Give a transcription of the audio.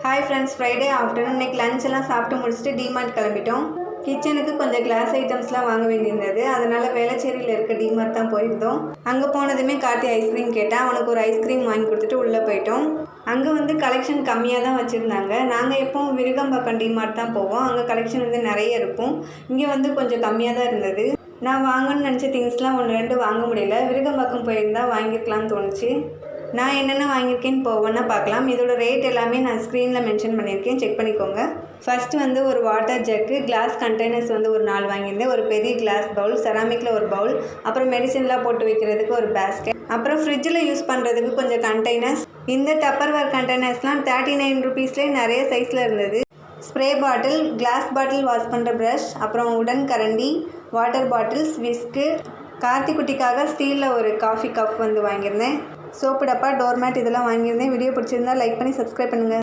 Hi friends, Friday afternoon இன்றைக்கி lunch எல்லாம் சாப்பிட்டு முடிச்சுட்டு டிமார்ட் கிளம்பிட்டோம். கிச்சனுக்கு கொஞ்சம் கிளாஸ் ஐட்டம்ஸ்லாம் வாங்க வேண்டியிருந்தது. அதனால் வேளச்சேரியில் இருக்க டிமார்ட் தான் போயிருந்தோம். அங்கே போனதுமே கார்த்தி ஐஸ்கிரீம் கேட்டால் அவனுக்கு ஒரு ஐஸ்கிரீம் வாங்கி கொடுத்துட்டு உள்ளே போயிட்டோம். அங்கே கலெக்ஷன் கம்மியாக தான் வச்சுருந்தாங்க. நாங்கள் எப்போவும் விருகம்பாக்கம் டிமார்ட் தான் போவோம். அங்கே கலெக்ஷன் நிறைய இருக்கும். இங்கே கொஞ்சம் கம்மியாக தான் இருந்தது. நான் வாங்கணும்னு நினச்ச திங்ஸ்லாம் 1-2 வாங்க முடியல. விருகம்பாக்கம் போயிருந்தால் வாங்கிக்கலாம்னு தோணுச்சு. நான் என்னென்ன வாங்கியிருக்கேன்னு ஒவ்வொன்றா பார்க்கலாம். இதோட ரேட் எல்லாமே நான் ஸ்க்ரீனில் மென்ஷன் பண்ணியிருக்கேன், செக் பண்ணிக்கோங்க. ஃபஸ்ட்டு ஒரு வாட்டர் ஜக்கு, கிளாஸ் கண்டெய்னர்ஸ் ஒரு 4 வாங்கியிருந்தேன். ஒரு பெரிய கிளாஸ் பவுல், செராமிக்கில் ஒரு பவுல், அப்புறம் மெடிசன்லாம் போட்டு வைக்கிறதுக்கு ஒரு பேஸ்கெட், அப்புறம் ஃப்ரிட்ஜில் யூஸ் பண்ணுறதுக்கு கொஞ்சம் கண்டெய்னர்ஸ். இந்த டப்பர்வேர் கண்டெய்னர்ஸ்லாம் 39 ருபீஸ்லேயே நிறைய சைஸில் இருந்தது. Spray bottle, glass bottle wash பண்ணுற ப்ரஷ், அப்புறம் உடன் கரண்டி, வாட்டர் பாட்டில்ஸ், விஸ்கு, கார்த்தி குட்டிக்காக ஸ்டீலில் ஒரு காஃபி கப் வாங்கியிருந்தேன். சோப்பு டப்பா, டோர்மேட் இதெல்லாம் வாங்கியிருந்தேன். வீடியோ பிடிச்சிருந்தா லைக் பண்ணி சப்ஸ்கிரைப் பண்ணுங்கள்.